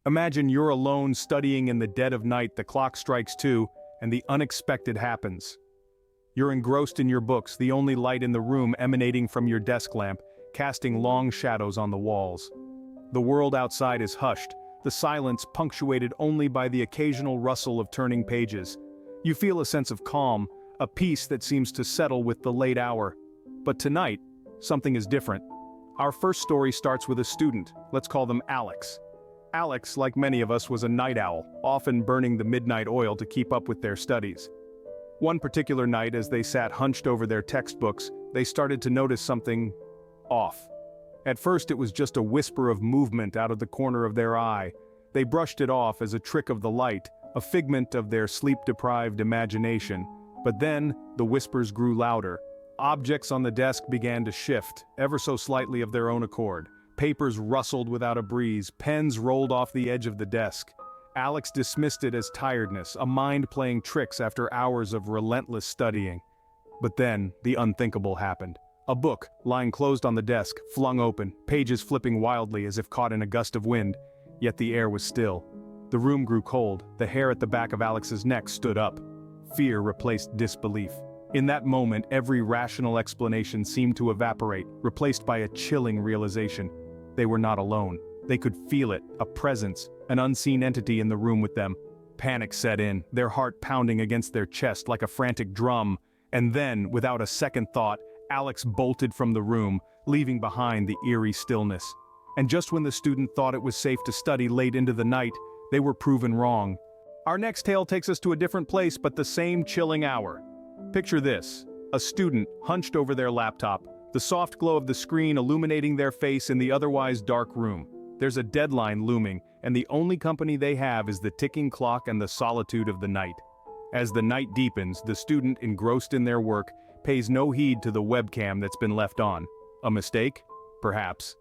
Imagine you're alone studying in the dead of night, the clock strikes 2, and the unexpected happens. You're engrossed in your books, the only light in the room emanating from your desk lamp, casting long shadows on the walls. The world outside is hushed, the silence punctuated only by the occasional rustle of turning pages. You feel a sense of calm, a peace that seems to settle with the late hour. But tonight, something is different. Our first story starts with a student, let's call them Alex. Alex, like many of us, was a night owl, often burning the midnight oil to keep up with their studies. One particular night, as they sat hunched over their textbooks, they started to notice something off. At first it was just a whisper of movement out of the corner of their eye. They brushed it off as a trick of the light, a figment of their sleep-deprived imagination. But then, the whispers grew louder. Objects on the desk began to shift, ever so slightly of their own accord. Papers rustled without a breeze, pens rolled off the edge of the desk. Alex dismissed it as tiredness, a mind playing tricks after hours of relentless studying. But then, the unthinkable happened. A book, lying closed on the desk, flung open, pages flipping wildly as if caught in a gust of wind. Yet the air was still. The room grew cold, the hair at the back of Alex's neck stood up. Fear replaced disbelief. In that moment, every rational explanation seemed to evaporate, replaced by a chilling realization. They were not alone. They could feel it, a presence, an unseen entity in the room with them. Panic set in, their heart pounding against their chest like a frantic drum. And then, without a second thought, Alex bolted from the room, leaving behind the eerie stillness. And just when the student thought it was safe to study late into the night, they were proven wrong. Our next tale takes us to a different place, but the same chilling hour. Picture this: a student hunched over their laptop, the soft glow of the screen illuminating their face in the otherwise dark room. There's a deadline looming, and the only company they have is the ticking clock and the solitude of the night. As the night deepens, the student, engrossed in their work, pays no heed to the webcam that's been left on. A mistake? Perhaps.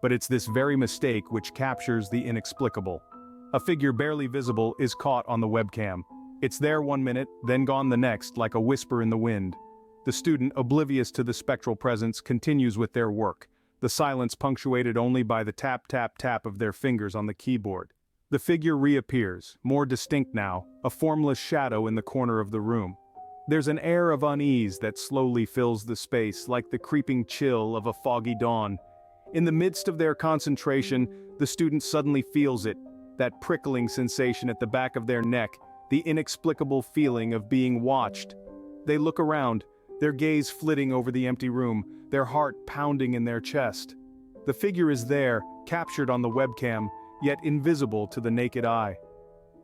But it's this very mistake which captures the inexplicable. A figure barely visible is caught on the webcam. It's there 1 minute, then gone the next, like a whisper in the wind. The student, oblivious to the spectral presence, continues with their work, the silence punctuated only by the tap-tap-tap of their fingers on the keyboard. The figure reappears, more distinct now, a formless shadow in the corner of the room. There's an air of unease that slowly fills the space, like the creeping chill of a foggy dawn. In the midst of their concentration, the student suddenly feels it, that prickling sensation at the back of their neck, the inexplicable feeling of being watched. They look around, their gaze flitting over the empty room, their heart pounding in their chest. The figure is there, captured on the webcam, yet invisible to the naked eye.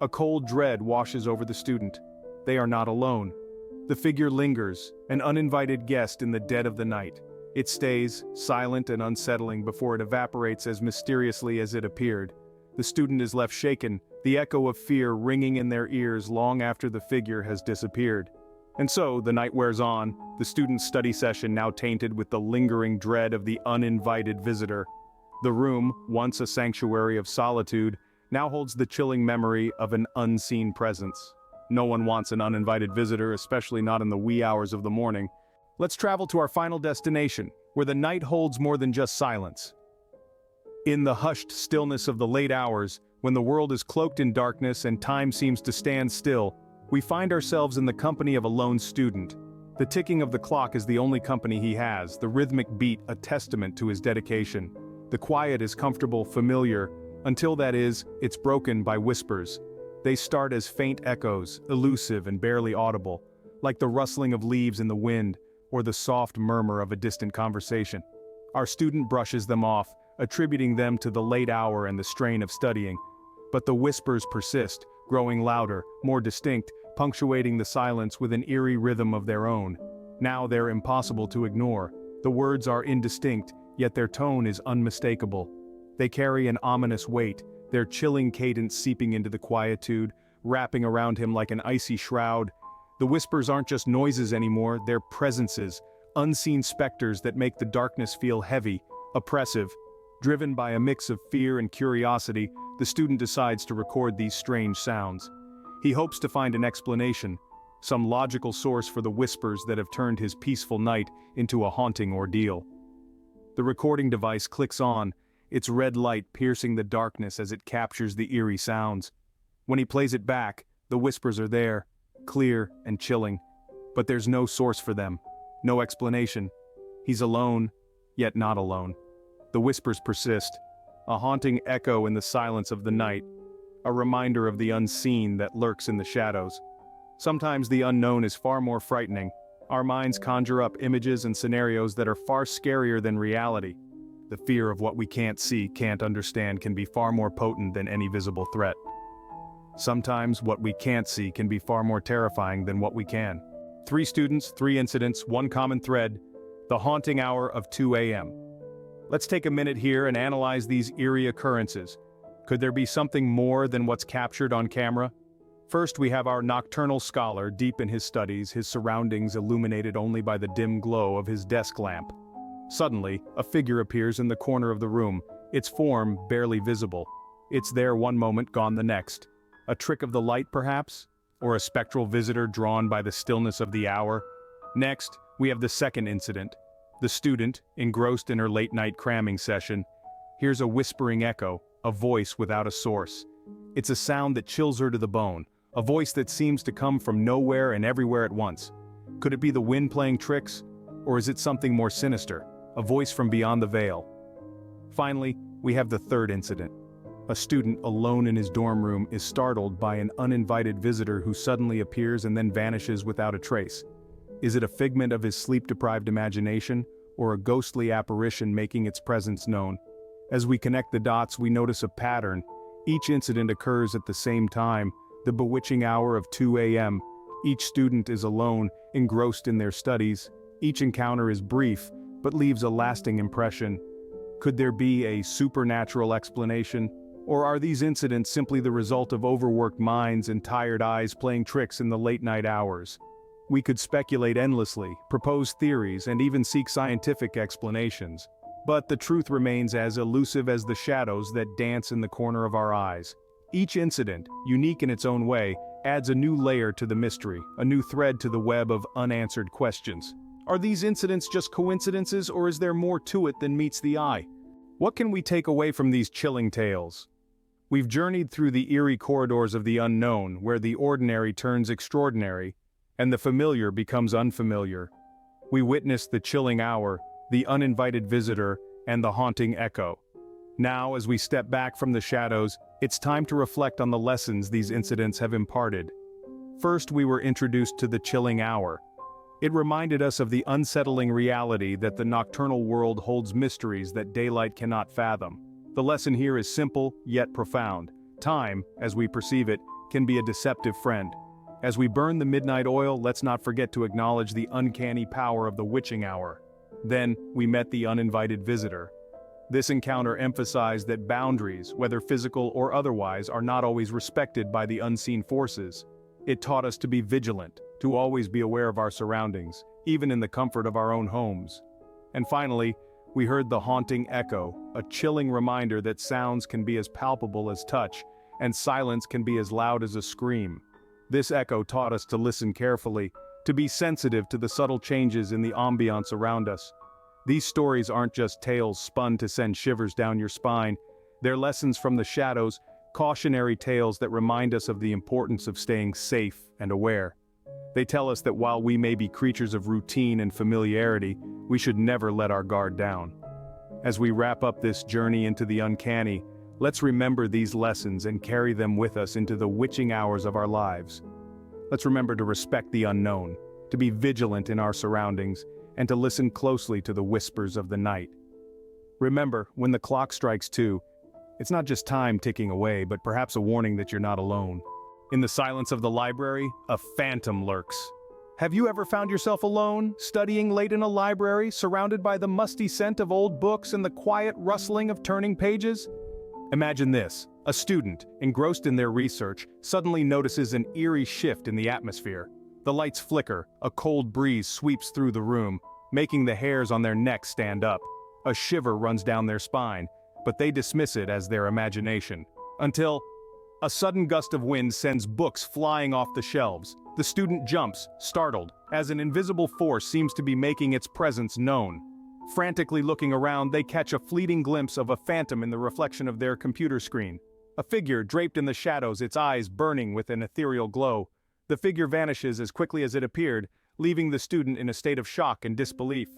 A cold dread washes over the student. They are not alone. The figure lingers, an uninvited guest in the dead of the night. It stays, silent and unsettling, before it evaporates as mysteriously as it appeared. The student is left shaken, the echo of fear ringing in their ears long after the figure has disappeared. And so, the night wears on, the student's study session now tainted with the lingering dread of the uninvited visitor. The room, once a sanctuary of solitude, now holds the chilling memory of an unseen presence. No one wants an uninvited visitor, especially not in the wee hours of the morning. Let's travel to our final destination, where the night holds more than just silence. In the hushed stillness of the late hours, when the world is cloaked in darkness and time seems to stand still, we find ourselves in the company of a lone student. The ticking of the clock is the only company he has, the rhythmic beat a testament to his dedication. The quiet is comfortable, familiar, until that is, it's broken by whispers. They start as faint echoes, elusive and barely audible, like the rustling of leaves in the wind, or the soft murmur of a distant conversation. Our student brushes them off, attributing them to the late hour and the strain of studying. But the whispers persist, growing louder, more distinct, punctuating the silence with an eerie rhythm of their own. Now they're impossible to ignore. The words are indistinct, yet their tone is unmistakable. They carry an ominous weight, their chilling cadence seeping into the quietude, wrapping around him like an icy shroud. The whispers aren't just noises anymore, they're presences, unseen specters that make the darkness feel heavy, oppressive. Driven by a mix of fear and curiosity, the student decides to record these strange sounds. He hopes to find an explanation, some logical source for the whispers that have turned his peaceful night into a haunting ordeal. The recording device clicks on, its red light piercing the darkness as it captures the eerie sounds. When he plays it back, the whispers are there, clear and chilling. But there's no source for them, no explanation. He's alone, yet not alone. The whispers persist, a haunting echo in the silence of the night, a reminder of the unseen that lurks in the shadows. Sometimes the unknown is far more frightening. Our minds conjure up images and scenarios that are far scarier than reality. The fear of what we can't see, can't understand can be far more potent than any visible threat. Sometimes what we can't see can be far more terrifying than what we can. 3 students, 3 incidents, 1 common thread, the haunting hour of 2 a.m. Let's take a minute here and analyze these eerie occurrences. Could there be something more than what's captured on camera? First, we have our nocturnal scholar deep in his studies, his surroundings illuminated only by the dim glow of his desk lamp. Suddenly, a figure appears in the corner of the room, its form barely visible. It's there one moment, gone the next. A trick of the light, perhaps? Or a spectral visitor drawn by the stillness of the hour? Next, we have the second incident. The student, engrossed in her late-night cramming session, hears a whispering echo, a voice without a source. It's a sound that chills her to the bone, a voice that seems to come from nowhere and everywhere at once. Could it be the wind playing tricks? Or is it something more sinister, a voice from beyond the veil? Finally, we have the third incident. A student alone in his dorm room is startled by an uninvited visitor who suddenly appears and then vanishes without a trace. Is it a figment of his sleep-deprived imagination, or a ghostly apparition making its presence known? As we connect the dots, we notice a pattern. Each incident occurs at the same time, the bewitching hour of 2 a.m. Each student is alone, engrossed in their studies. Each encounter is brief, but leaves a lasting impression. Could there be a supernatural explanation? Or are these incidents simply the result of overworked minds and tired eyes playing tricks in the late-night hours? We could speculate endlessly, propose theories, and even seek scientific explanations. But the truth remains as elusive as the shadows that dance in the corner of our eyes. Each incident, unique in its own way, adds a new layer to the mystery, a new thread to the web of unanswered questions. Are these incidents just coincidences, or is there more to it than meets the eye? What can we take away from these chilling tales? We've journeyed through the eerie corridors of the unknown, where the ordinary turns extraordinary, and the familiar becomes unfamiliar. We witnessed the chilling hour, the uninvited visitor, and the haunting echo. Now, as we step back from the shadows, it's time to reflect on the lessons these incidents have imparted. First, we were introduced to the chilling hour. It reminded us of the unsettling reality that the nocturnal world holds mysteries that daylight cannot fathom. The lesson here is simple, yet profound. Time, as we perceive it, can be a deceptive friend. As we burn the midnight oil, let's not forget to acknowledge the uncanny power of the witching hour. Then, we met the uninvited visitor. This encounter emphasized that boundaries, whether physical or otherwise, are not always respected by the unseen forces. It taught us to be vigilant, to always be aware of our surroundings, even in the comfort of our own homes. And finally, we heard the haunting echo, a chilling reminder that sounds can be as palpable as touch, and silence can be as loud as a scream. This echo taught us to listen carefully, to be sensitive to the subtle changes in the ambiance around us. These stories aren't just tales spun to send shivers down your spine. They're lessons from the shadows, cautionary tales that remind us of the importance of staying safe and aware. They tell us that while we may be creatures of routine and familiarity, we should never let our guard down. As we wrap up this journey into the uncanny, let's remember these lessons and carry them with us into the witching hours of our lives. Let's remember to respect the unknown, to be vigilant in our surroundings, and to listen closely to the whispers of the night. Remember, when the clock strikes 2, it's not just time ticking away, but perhaps a warning that you're not alone. In the silence of the library, a phantom lurks. Have you ever found yourself alone, studying late in a library, surrounded by the musty scent of old books and the quiet rustling of turning pages? Imagine this: a student, engrossed in their research, suddenly notices an eerie shift in the atmosphere. The lights flicker, a cold breeze sweeps through the room, making the hairs on their necks stand up. A shiver runs down their spine, but they dismiss it as their imagination. Until a sudden gust of wind sends books flying off the shelves. The student jumps, startled, as an invisible force seems to be making its presence known. Frantically looking around, they catch a fleeting glimpse of a phantom in the reflection of their computer screen. A figure draped in the shadows, its eyes burning with an ethereal glow. The figure vanishes as quickly as it appeared, leaving the student in a state of shock and disbelief.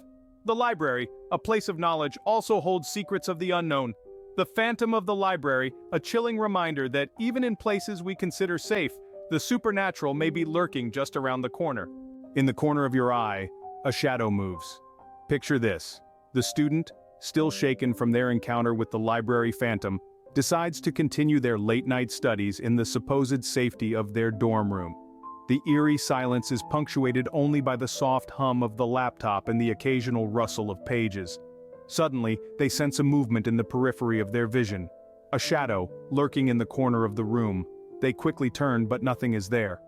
The library, a place of knowledge, also holds secrets of the unknown. The phantom of the library, a chilling reminder that even in places we consider safe, the supernatural may be lurking just around the corner. In the corner of your eye, a shadow moves. Picture this. The student, still shaken from their encounter with the library phantom, decides to continue their late-night studies in the supposed safety of their dorm room. The eerie silence is punctuated only by the soft hum of the laptop and the occasional rustle of pages. Suddenly, they sense a movement in the periphery of their vision. A shadow, lurking in the corner of the room. They quickly turn, but nothing is there.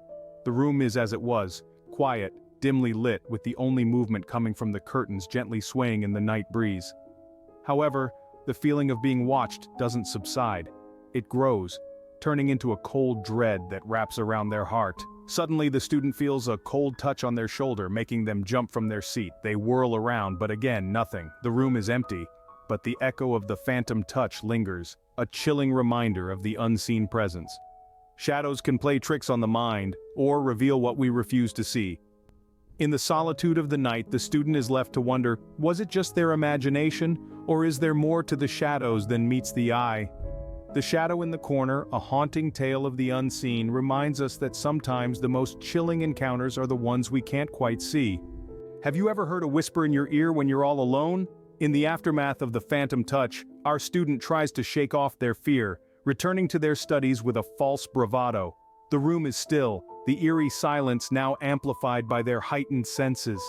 The room is as it was, quiet, dimly lit, with the only movement coming from the curtains gently swaying in the night breeze. However, the feeling of being watched doesn't subside. It grows, turning into a cold dread that wraps around their heart. Suddenly, the student feels a cold touch on their shoulder, making them jump from their seat. They whirl around, but again, nothing. The room is empty, but the echo of the phantom touch lingers, a chilling reminder of the unseen presence. Shadows can play tricks on the mind, or reveal what we refuse to see. In the solitude of the night, the student is left to wonder, was it just their imagination, or is there more to the shadows than meets the eye? The shadow in the corner, a haunting tale of the unseen, reminds us that sometimes the most chilling encounters are the ones we can't quite see. Have you ever heard a whisper in your ear when you're all alone? In the aftermath of the phantom touch, our student tries to shake off their fear, returning to their studies with a false bravado. The room is still, the eerie silence now amplified by their heightened senses.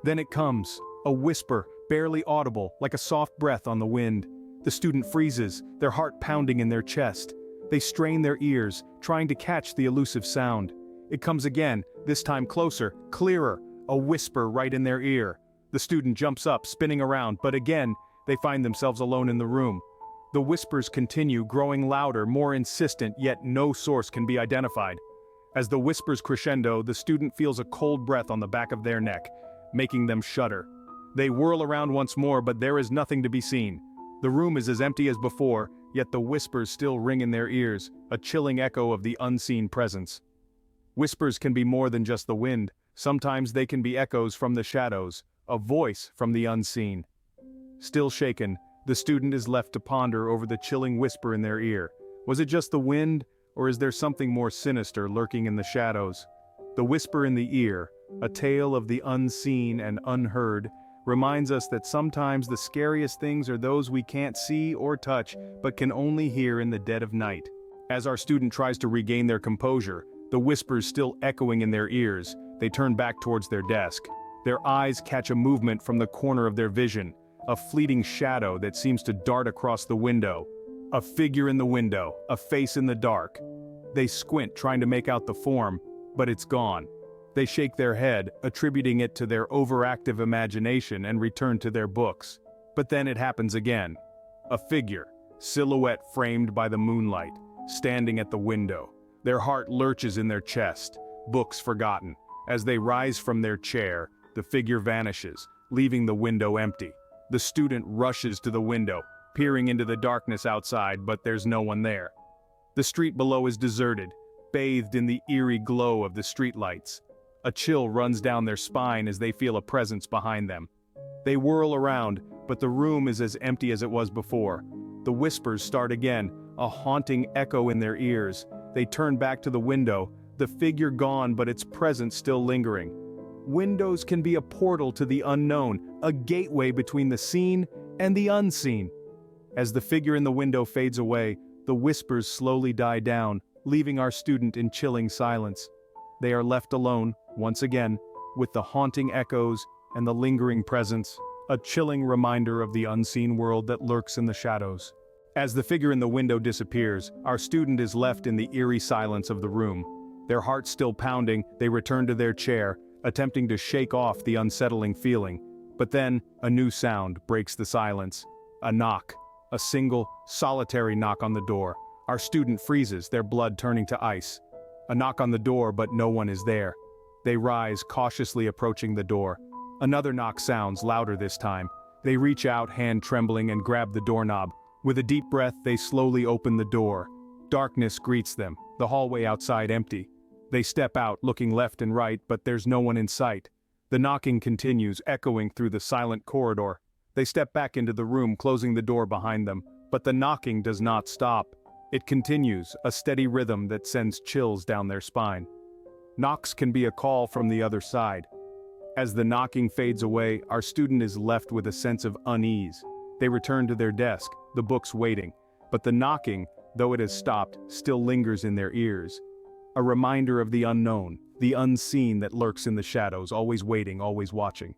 Then it comes, a whisper, barely audible, like a soft breath on the wind. The student freezes, their heart pounding in their chest. They strain their ears, trying to catch the elusive sound. It comes again, this time closer, clearer, a whisper right in their ear. The student jumps up, spinning around, but again, they find themselves alone in the room. The whispers continue, growing louder, more insistent, yet no source can be identified. As the whispers crescendo, the student feels a cold breath on the back of their neck, making them shudder. They whirl around once more, but there is nothing to be seen. The room is as empty as before, yet the whispers still ring in their ears, a chilling echo of the unseen presence. Whispers can be more than just the wind. Sometimes they can be echoes from the shadows, a voice from the unseen. Still shaken, the student is left to ponder over the chilling whisper in their ear. Was it just the wind, or is there something more sinister lurking in the shadows? The whisper in the ear, a tale of the unseen and unheard, reminds us that sometimes the scariest things are those we can't see or touch, but can only hear in the dead of night. As our student tries to regain their composure, the whispers still echoing in their ears, they turn back towards their desk. Their eyes catch a movement from the corner of their vision, a fleeting shadow that seems to dart across the window. A figure in the window, a face in the dark. They squint, trying to make out the form, but it's gone. They shake their head, attributing it to their overactive imagination, and return to their books. But then it happens again. A figure, silhouette framed by the moonlight, standing at the window. Their heart lurches in their chest, books forgotten. As they rise from their chair, the figure vanishes, leaving the window empty. The student rushes to the window, peering into the darkness outside, but there's no one there. The street below is deserted, bathed in the eerie glow of the streetlights. A chill runs down their spine as they feel a presence behind them. They whirl around, but the room is as empty as it was before. The whispers start again, a haunting echo in their ears. They turn back to the window, the figure gone but its presence still lingering. Windows can be a portal to the unknown, a gateway between the seen and the unseen. As the figure in the window fades away, the whispers slowly die down, leaving our student in chilling silence. They are left alone, once again, with the haunting echoes and the lingering presence, a chilling reminder of the unseen world that lurks in the shadows. As the figure in the window disappears, our student is left in the eerie silence of the room. Their hearts still pounding, they return to their chair, attempting to shake off the unsettling feeling. But then, a new sound breaks the silence. A knock. A single, solitary knock on the door. Our student freezes, their blood turning to ice. A knock on the door, but no one is there. They rise, cautiously approaching the door. Another knock sounds, louder this time. They reach out, hand trembling, and grab the doorknob. With a deep breath, they slowly open the door. Darkness greets them, the hallway outside empty. They step out, looking left and right, but there's no one in sight. The knocking continues, echoing through the silent corridor. They step back into the room, closing the door behind them, but the knocking does not stop. It continues, a steady rhythm that sends chills down their spine. Knocks can be a call from the other side. As the knocking fades away, our student is left with a sense of unease. They return to their desk, the books waiting, but the knocking, though it has stopped, still lingers in their ears. A reminder of the unknown, the unseen that lurks in the shadows, always waiting, always watching.